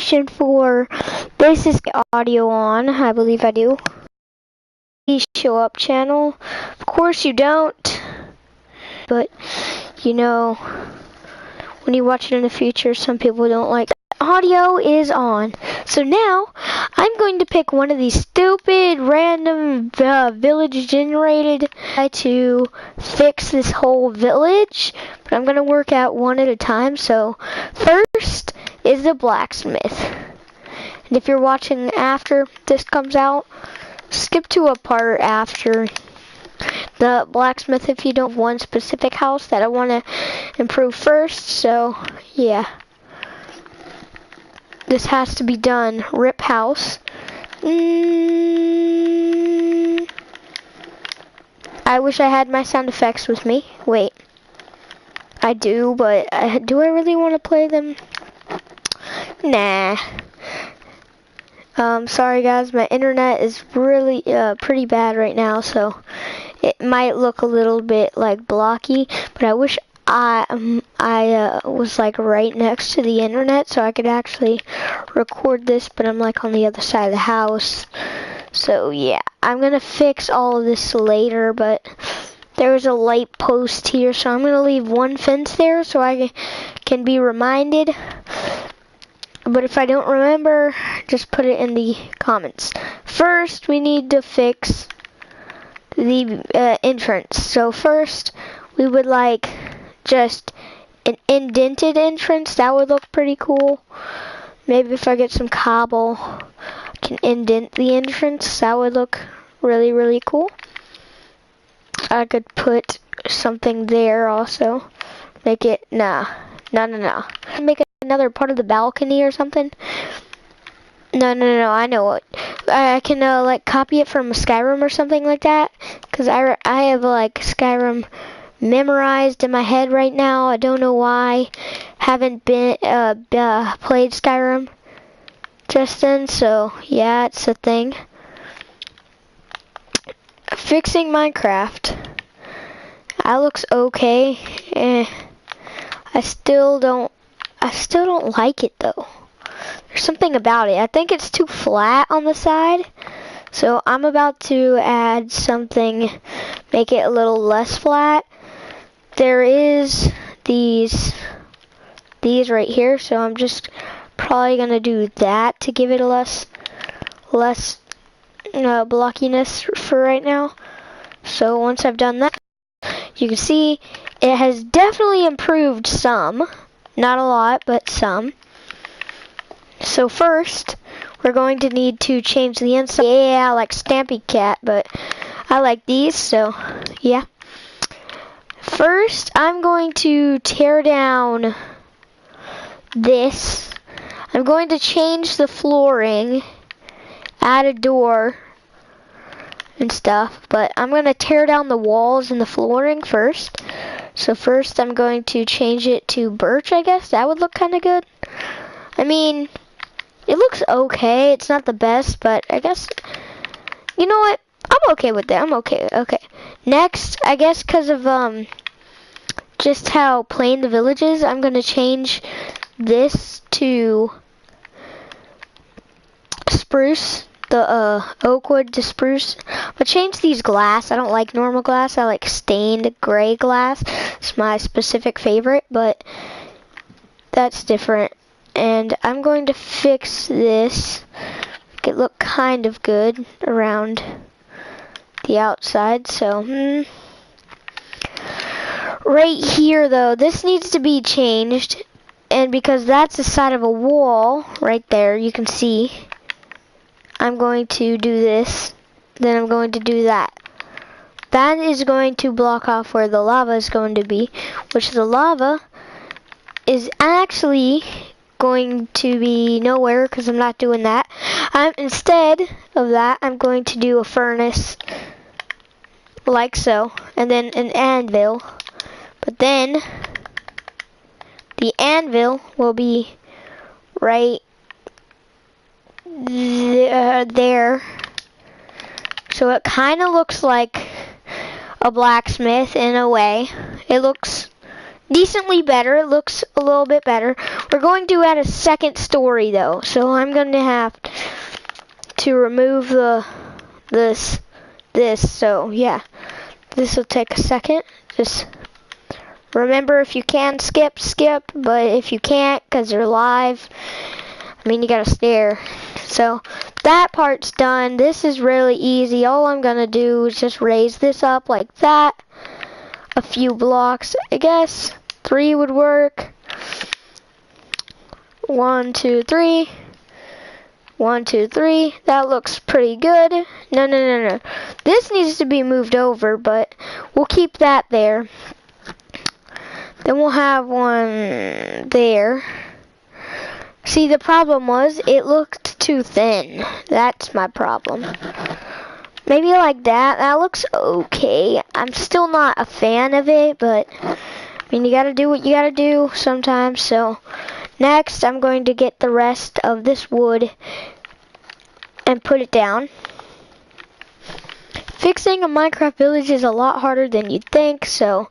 notification for this is audio on. I believe I do. Please show up channel. Of course you don't. But, you know, when you watch it in the future, some people don't like it. Audio is on. So now, I'm going to pick one of these stupid, random, village generated to fix this whole village. But I'm going to work out one at a time. So, first is the blacksmith. And if you're watching after this comes out, skip to a part after the blacksmith if you don't have one specific house that I want to improve first. So, yeah. This has to be done. Rip house. I wish I had my sound effects with me. Wait. I do, but do I really want to play them? Nah. Sorry guys, my internet is really pretty bad right now, so it might look a little bit like blocky, but I wish I was like right next to the internet so I could actually record this, but I'm like on the other side of the house. So yeah, I'm gonna fix all of this later, but there's a light post here, so I'm gonna leave one fence there so I can be reminded. But if I don't remember, just put it in the comments. First, we need to fix the entrance. So first, we would like just an indented entrance. That would look pretty cool. Maybe if I get some cobble, I can indent the entrance. That would look really, really cool. I could put something there also. Make it, no. Make another part of the balcony or something. No, I know what. I can like copy it from Skyrim or something like that. Cause I have like Skyrim memorized in my head right now. I don't know why. Haven't been played Skyrim just then. So yeah, it's a thing. Fixing Minecraft. That looks okay. I still don't like it though. There's something about it. I think it's too flat on the side. So I'm about to add something, make it a little less flat. There is these right here, so I'm just probably gonna do that to give it a less blockiness for right now. So once I've done that, you can see it has definitely improved some. Not a lot, but some. So first, we're going to need to change the inside. Yeah, I like Stampy Cat, but I like these, so yeah. First, I'm going to tear down this. I'm going to change the flooring, add a door and stuff, but I'm going to tear down the walls and the flooring first. So first I'm going to change it to birch, I guess. That would look kind of good. I mean, it looks okay. It's not the best, but I guess, you know what? I'm okay with that. I'm okay. Next, I guess because of just how plain the village is, I'm going to change this to spruce. The oak wood to spruce. But change these glass. I don't like normal glass. I like stained gray glass. It's my specific favorite, but that's different. And I'm going to fix this. Make it look kind of good around the outside. So, right here though, this needs to be changed. And because that's the side of a wall right there, you can see. I'm going to do this, then I'm going to do that. That is going to block off where the lava is going to be, which the lava is actually going to be nowhere because I'm not doing that. Instead of that, I'm going to do a furnace like so, and then an anvil. But then the anvil will be right there, so it kind of looks like a blacksmith in a way. It looks decently better. It looks a little bit better. We're going to add a second story though, so I'm going to have to remove this. So yeah, this will take a second. Just remember, if you can skip, but if you can't because you're live, I mean, you gotta stare. So that part's done. This is really easy. All I'm gonna do is just raise this up like that. A few blocks, I guess. 3 would work. 1, 2, 3. 1, 2, 3. That looks pretty good. No. This needs to be moved over, but we'll keep that there. Then we'll have one there. See, the problem was it looked too thin. That's my problem. Maybe like that. That looks okay. I'm still not a fan of it, but I mean, you gotta do what you gotta do sometimes. So next, I'm going to get the rest of this wood and put it down. Fixing a Minecraft village is a lot harder than you'd think, so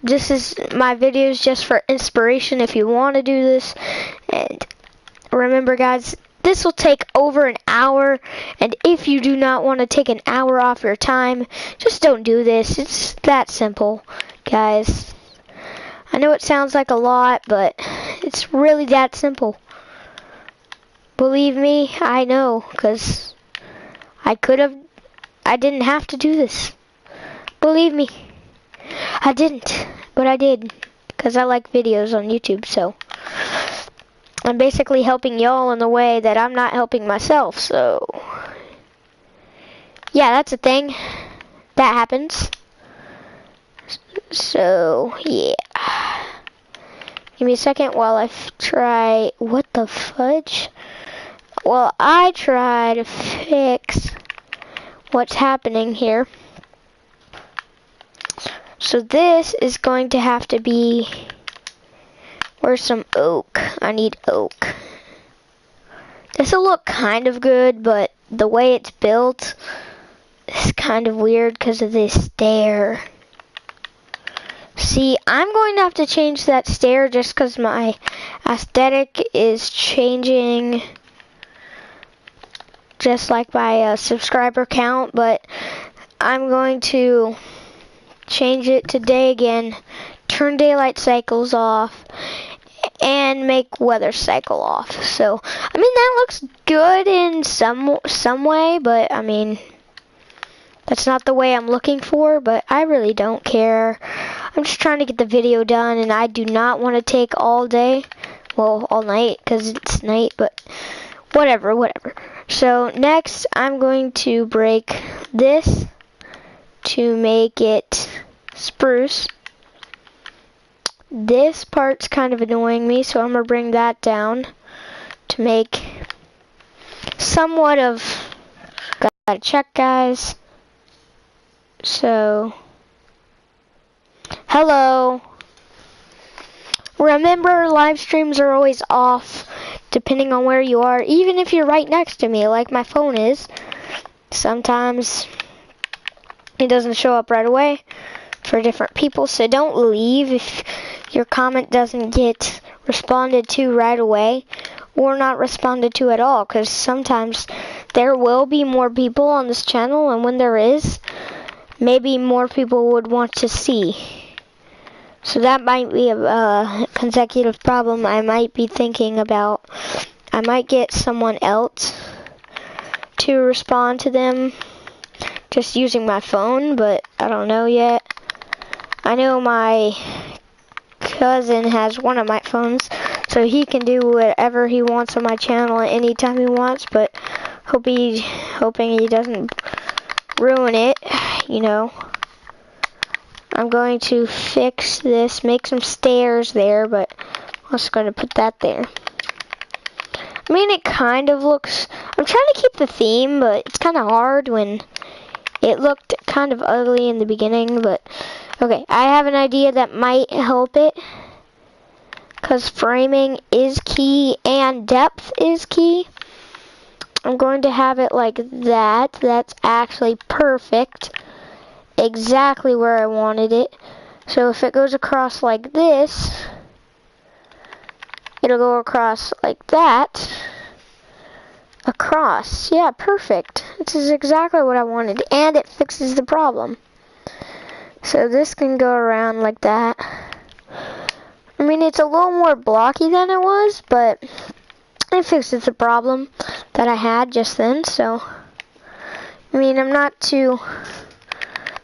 this is my videos just for inspiration if you want to do this. And remember, guys, this will take over an hour, and if you do not want to take an hour off your time, just don't do this. It's that simple, guys. I know it sounds like a lot, but it's really that simple. Believe me, I know, because I didn't have to do this. Believe me, I didn't, but I did, because I like videos on YouTube, so I'm basically helping y'all in the way that I'm not helping myself, so yeah, that's a thing. That happens. So, yeah. Give me a second while I try, what the fudge? Well, I try to fix what's happening here. So this is going to have to be, where's some oak? I need oak. This will look kind of good, but the way it's built is kind of weird because of this stair. See, I'm going to have to change that stair just because my aesthetic is changing, just like my subscriber count, but I'm going to change it to day again, turn daylight cycles off, and make weather cycle off. So, I mean, that looks good in some way, but I mean, that's not the way I'm looking for, but I really don't care. I'm just trying to get the video done, and I do not want to take all day, well, all night, because it's night, but whatever. So next, I'm going to break this to make it spruce. This part's kind of annoying me, so I'm going to bring that down to make somewhat of, gotta check, guys. So, hello. Remember, live streams are always off, depending on where you are, even if you're right next to me, like my phone is. Sometimes it doesn't show up right away for different people, so don't leave if your comment doesn't get responded to right away, or not responded to at all, because sometimes there will be more people on this channel, and when there is, maybe more people would want to see. So that might be a consecutive problem I might be thinking about. I might get someone else to respond to them just using my phone, but I don't know yet. I know my cousin has one of my phones, so he can do whatever he wants on my channel at any time he wants, but hoping he doesn't ruin it, you know. I'm going to fix this, make some stairs there, but I'm just going to put that there. I mean, it kind of looks, I'm trying to keep the theme, but it's kind of hard when it looked kind of ugly in the beginning, but okay, I have an idea that might help it, because framing is key and depth is key. I'm going to have it like that. That's actually perfect. Exactly where I wanted it. So if it goes across like this, It'll go across like that. Across. Yeah, perfect. This is exactly what I wanted. And it fixes the problem. So this can go around like that. I mean, it's a little more blocky than it was, but it fixes the problem that I had just then. So, I mean, I'm not too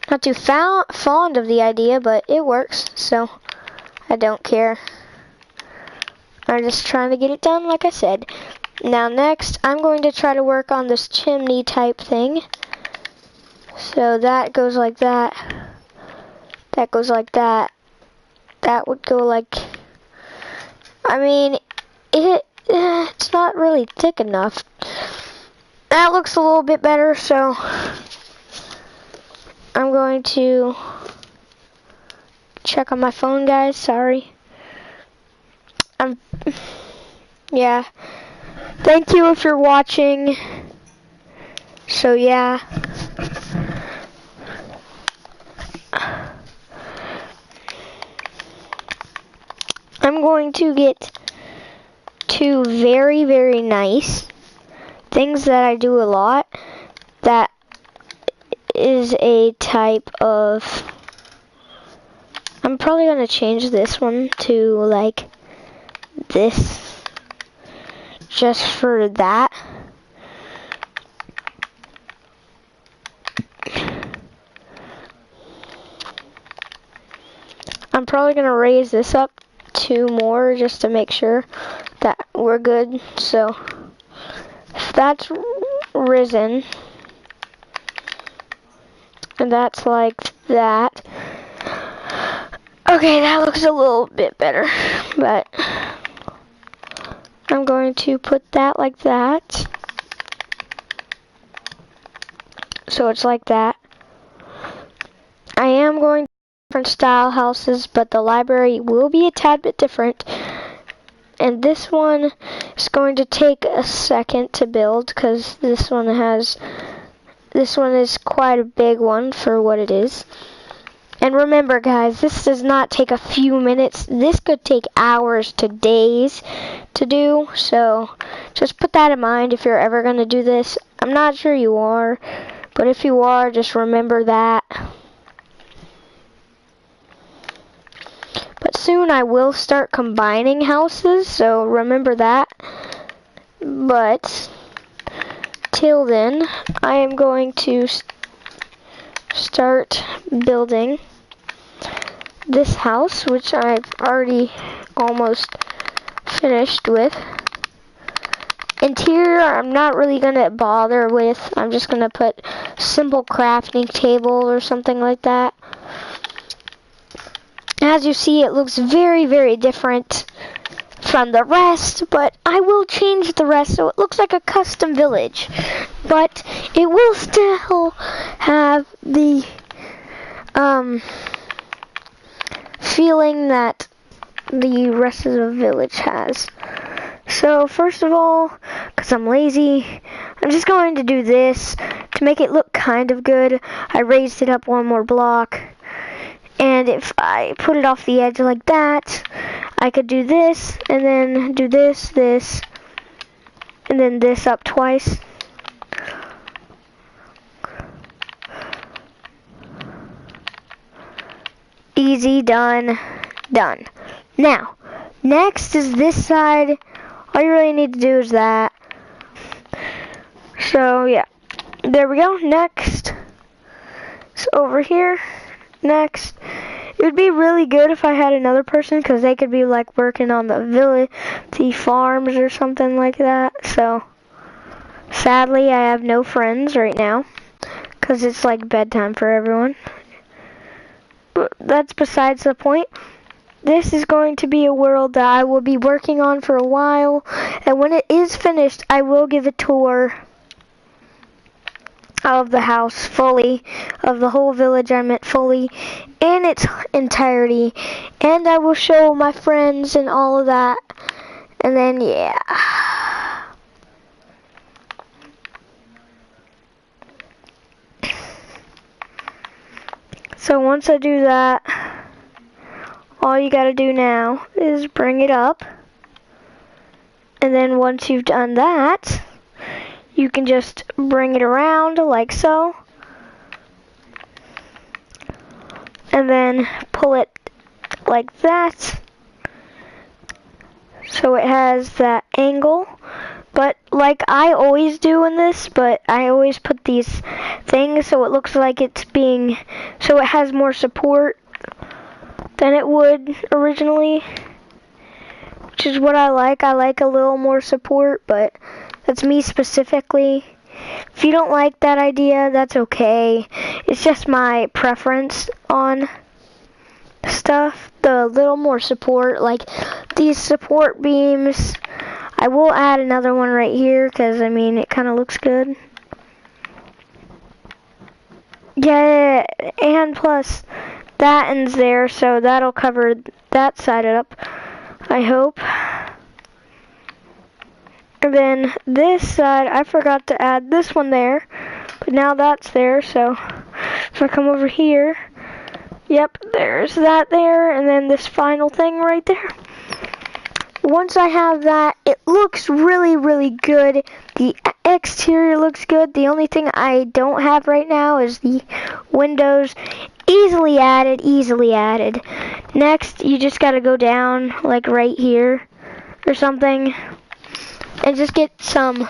fond of the idea, but it works. So, I don't care. I'm just trying to get it done, like I said. Now, next, I'm going to try to work on this chimney type thing. So that goes like that. That goes like that. That would go like, I mean, it's not really thick enough. That looks a little bit better, so I'm going to check on my phone, guys. Sorry. Yeah. Thank you if you're watching. So, yeah. I'm going to get two very, very nice things that I do a lot. That is a type of... I'm probably going to change this one to like this. Just for that. I'm probably going to raise this up 2 more just to make sure that we're good. So if that's risen, and that's like that. Okay, that looks a little bit better, but I'm going to put that like that. So it's like that. I am going to different style houses, but the library will be a tad bit different. And this one is going to take a second to build because this one is quite a big one for what it is. And remember, guys, this does not take a few minutes. This could take hours to days to do. So just put that in mind if you're ever going to do this. I'm not sure you are, but if you are, just remember that. But soon I will start combining houses, so remember that. But till then, I am going to start building this house, which I've already almost finished with. Interior, I'm not really going to bother with. I'm just going to put simple crafting table or something like that. As you see, it looks very, very different from the rest, but I will change the rest so it looks like a custom village. But it will still have the feeling that the rest of the village has. So first of all, because I'm lazy, I'm just going to do this to make it look kind of good. I raised it up 1 more block. And if I put it off the edge like that, I could do this, and then do this, this, and then this up twice. Easy, done, done. Now, next is this side. All you really need to do is that. So, yeah. There we go. Next. So, over here. Next. It would be really good if I had another person, because they could be like working on the village, the farms or something like that. So sadly I have no friends right now because it's like bedtime for everyone. But that's besides the point. This is going to be a world that I will be working on for a while, and when it is finished I will give a tour of the house fully, of the whole village, I meant fully, in its entirety, and I will show my friends and all of that, and then, yeah. So once I do that, all you gotta do now is bring it up, And then once you've done that, you can just bring it around like so. And then pull it like that. So it has that angle. But like I always do in this, but I always put these things so it looks like it's being, so it has more support than it would originally, which is what I like. I like a little more support, but that's me specifically. If you don't like that idea, that's okay. It's just my preference on stuff. The little more support, like these support beams. I will add another one right here because, I mean, it kind of looks good. Yeah, and plus that ends there, so that'll cover that side up, I hope. And then this side, I forgot to add this one there, but now that's there, so if I come over here, yep, there's that there, and then this final thing right there. Once I have that, it looks really, really good. The exterior looks good. The only thing I don't have right now is the windows. Easily added, easily added. Next, you just gotta go down, like right here or something, and just get some.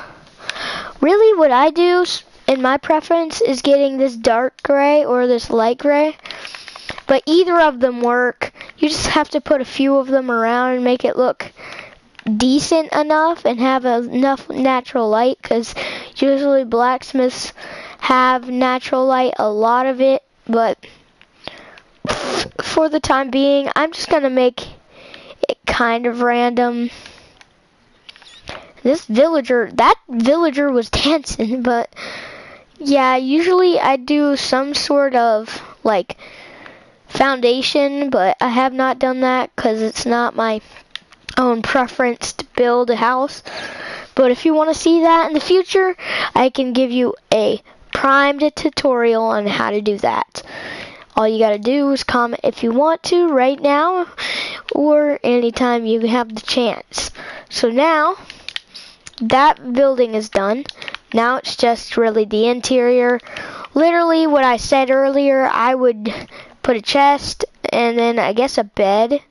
Really, what I do, in my preference, is getting this dark gray or this light gray. But either of them work. You just have to put a few of them around and make it look decent enough and have enough natural light, because usually blacksmiths have natural light, a lot of it, but for the time being, I'm just going to make it kind of random. That villager was dancing, but yeah, usually I do some sort of like foundation, but I have not done that because it's not my own preference to build a house. But if you want to see that in the future, I can give you a primed tutorial on how to do that. All you gotta do is comment if you want to right now or anytime you have the chance. So now that building is done. Now it's just really the interior. Literally what I said earlier, I would put a chest and then I guess a bed.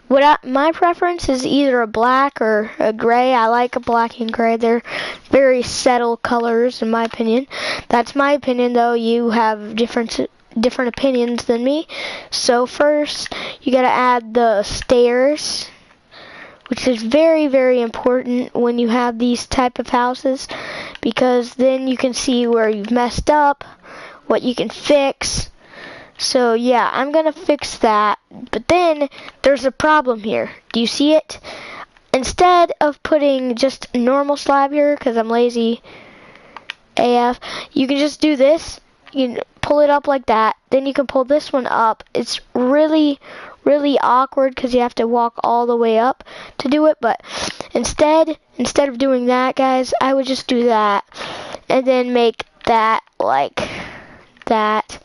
My preference is either a black or a gray. I like a black and gray. They're very settled colors in my opinion. That's my opinion though. You have different opinions than me. So first you gotta add the stairs, which is very, very important when you have these type of houses, because then you can see where you've messed up, what you can fix. So yeah, I'm gonna fix that, but then there's a problem here. Do you see it? Instead of putting just a normal slab here, because I'm lazy AF, you can just do this. You can pull it up like that, then you can pull this one up. It's really, really awkward because you have to walk all the way up to do it, but instead of doing that, guys, I would just do that and then make that like that.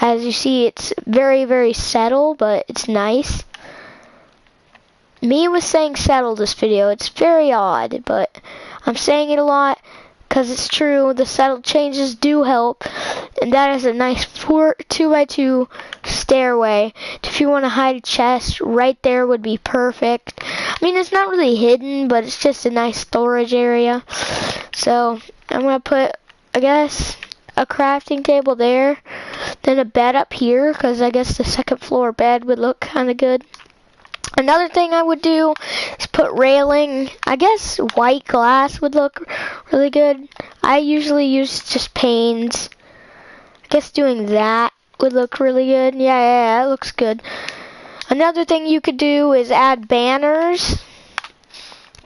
As you see, it's very, very settled, but it's nice. Me was saying settle this video. It's very odd, but I'm saying it a lot because it's true. The settled changes do help, and that is a nice 2x2 stairway. If you want to hide a chest, right there would be perfect. I mean, it's not really hidden, but it's just a nice storage area. So I'm going to put, I guess, a crafting table there, then a bed up here, because I guess the second floor bed would look kind of good. Another thing I would do is put railing. I guess white glass would look really good. I usually use just panes. I guess doing that would look really good. Yeah, it looks good. Another thing you could do is add banners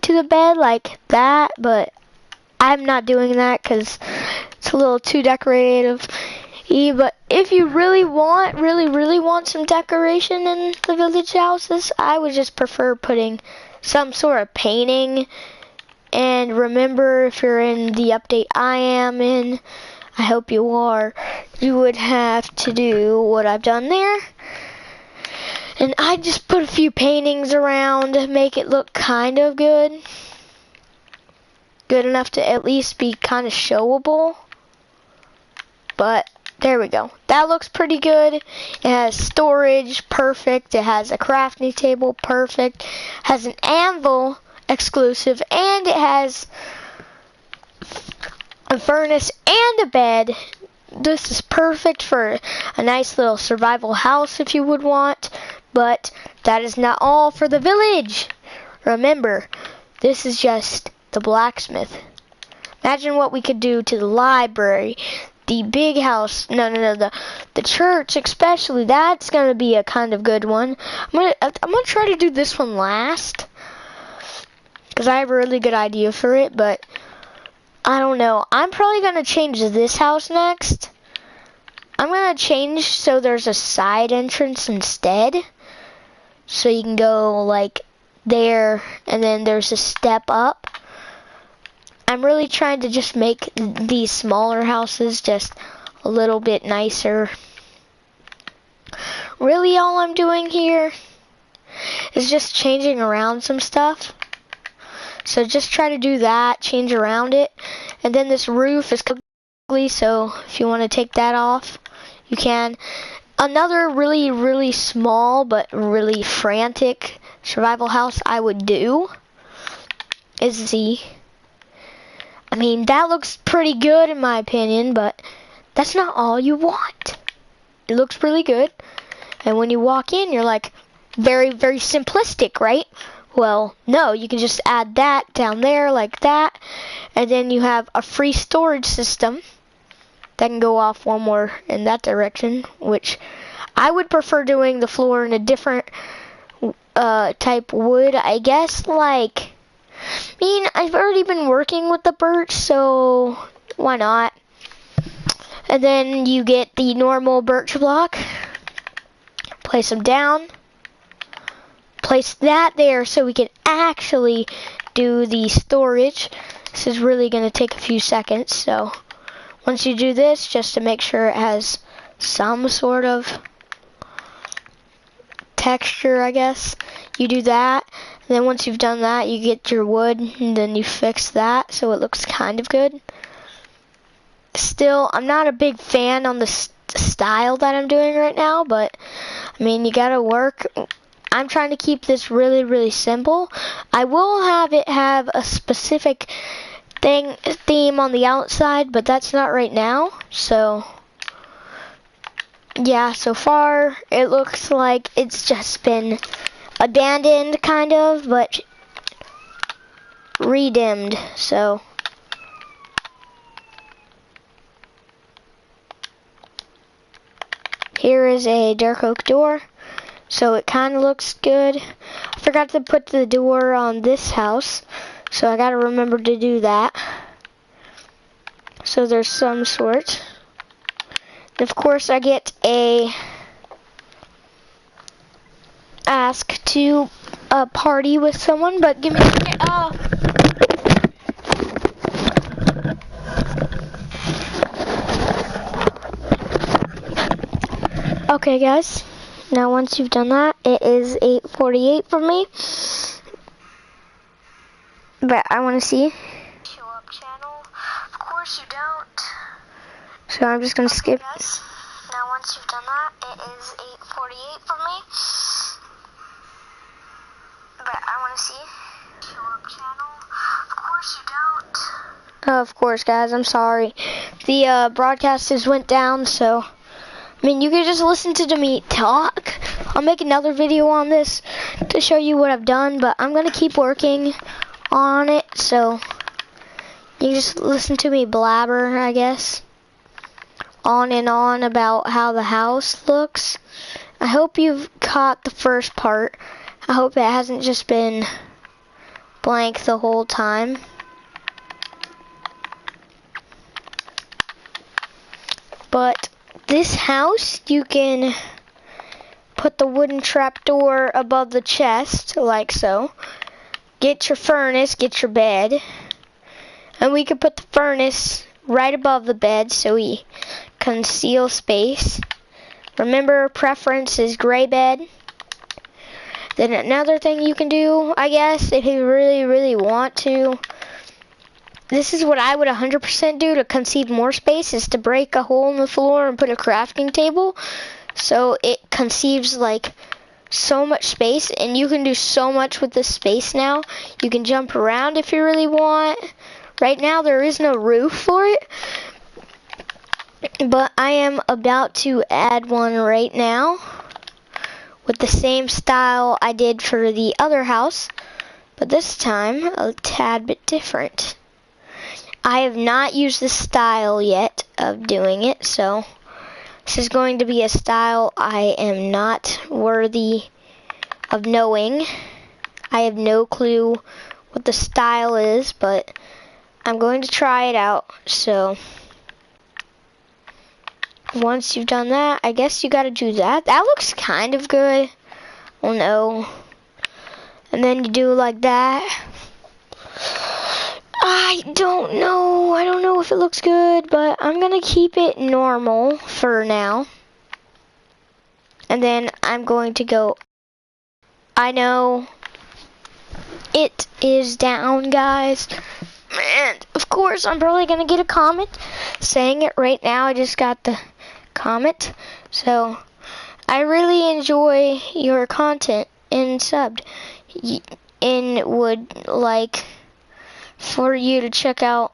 to the bed like that, but I'm not doing that because it's a little too decorative. But if you really want some decoration in the village houses, I would just prefer putting some sort of painting. And remember, if you're in the update I am in, I hope you are, you would have to do what I've done there. And I just put a few paintings around to make it look kind of good. Good enough to at least be kind of showable. But there we go. That looks pretty good. It has storage, perfect. It has a crafting table, perfect. Has an anvil, exclusive, and it has a furnace and a bed. This is perfect for a nice little survival house if you would want. But that is not all for the village. Remember, this is just the blacksmith. Imagine what we could do to the library, the big house, the church especially. That's gonna be a kind of good one. I'm gonna try to do this one last, because I have a really good idea for it, but I don't know. I'm probably gonna change this house next. I'm gonna change so there's a side entrance instead. So you can go like there, and then there's a step up. I'm really trying to just make these smaller houses just a little bit nicer. Really all I'm doing here is just changing around some stuff. So just try to do that, change around it. And then this roof is ugly, so if you want to take that off, you can. Another really, really small but really frantic survival house I would do is I mean, that looks pretty good in my opinion, but that's not all you want. It looks really good, and when you walk in, you're like, very, very simplistic, right? Well, no, you can just add that down there like that, and then you have a free storage system that can go off one more in that direction, which I would prefer doing the floor in a different type wood, I guess, like, I mean, I've already been working with the birch, so why not? And then you get the normal birch block, place them down, place that there so we can actually do the storage. This is really going to take a few seconds, so once you do this, just to make sure it has some sort of texture, I guess, you do that. And then once you've done that, you get your wood, and then you fix that so it looks kind of good. Still, I'm not a big fan on the style that I'm doing right now, but I mean, you gotta work. I'm trying to keep this really, really simple. I will have it have a specific theme on the outside, but that's not right now. So yeah, so far it looks like it's just been abandoned kind of, but redimmed. So here is a dark oak door, so it kind of looks good. I forgot to put the door on this house, so I gotta remember to do that. So there's some sort. And of course I get a ask to party with someone, but give me a second. Okay guys, now once you've done that, it is 8:48 for me, but I want to see. Show up channel. Of course you don't. So I'm just going to skip. Guys, now once you've done that, it is 8:48 for me, but I want to see. Show up channel. Of course you don't. Of course guys, I'm sorry. The broadcast just went down, so I mean, you can just listen to me talk. I'll make another video on this to show you what I've done, but I'm going to keep working on it, so you can just listen to me blabber, I guess, on and on about how the house looks. I hope you've caught the first part. I hope it hasn't just been blank the whole time. But this house, you can put the wooden trapdoor above the chest, like so. Get your furnace, get your bed. And we can put the furnace right above the bed so we conceal space. Remember, preference is gray bed. Then another thing you can do, I guess, if you really, really want to, this is what I would 100% do to conceive more space, is to break a hole in the floor and put a crafting table. So it conceives like so much space, and you can do so much with this space now. You can jump around if you really want. Right now there is no roof for it, but I am about to add one right now with the same style I did for the other house, but this time a tad bit different. I have not used this style yet of doing it, so this is going to be a style I am not worthy of knowing. I have no clue what the style is, but I'm going to try it out. So once you've done that, I guess you gotta do that. That looks kind of good. Oh no. And then you do like that. I don't know if it looks good, but I'm gonna keep it normal for now. And then I'm going to go, I know it is down, guys. And of course I'm probably gonna get a comment saying it right now. I just got the comment. So I really enjoy your content and subbed, and would like for you to check out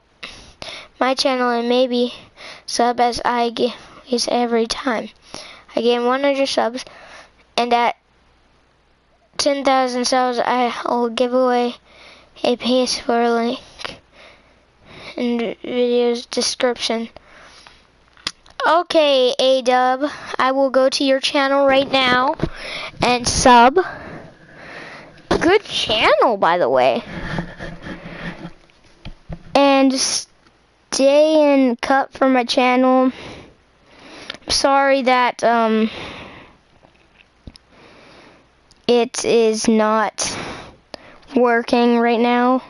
my channel and maybe sub, as I give is every time I gain 100 subs, and at 10,000 subs I'll give away a PS4 link in the video's description. Okay, A-Dub, I will go to your channel right now and sub. Good channel, by the way. And stay in cut for my channel. Sorry that it is not working right now.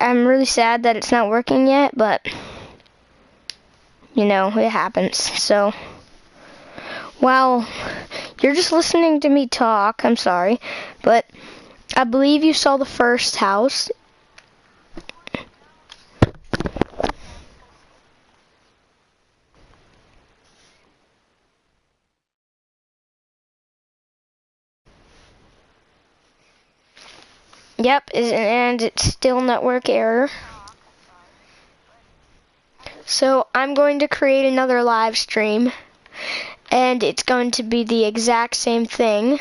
I'm really sad that it's not working yet, but you know, it happens. So while you're just listening to me talk, I'm sorry, but I believe you saw the first house. Yep, and it's still network error. So I'm going to create another live stream, and it's going to be the exact same thing,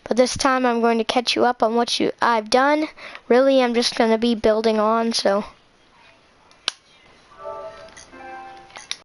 but this time I'm going to catch you up on what I've done. Really, I'm just going to be building on, so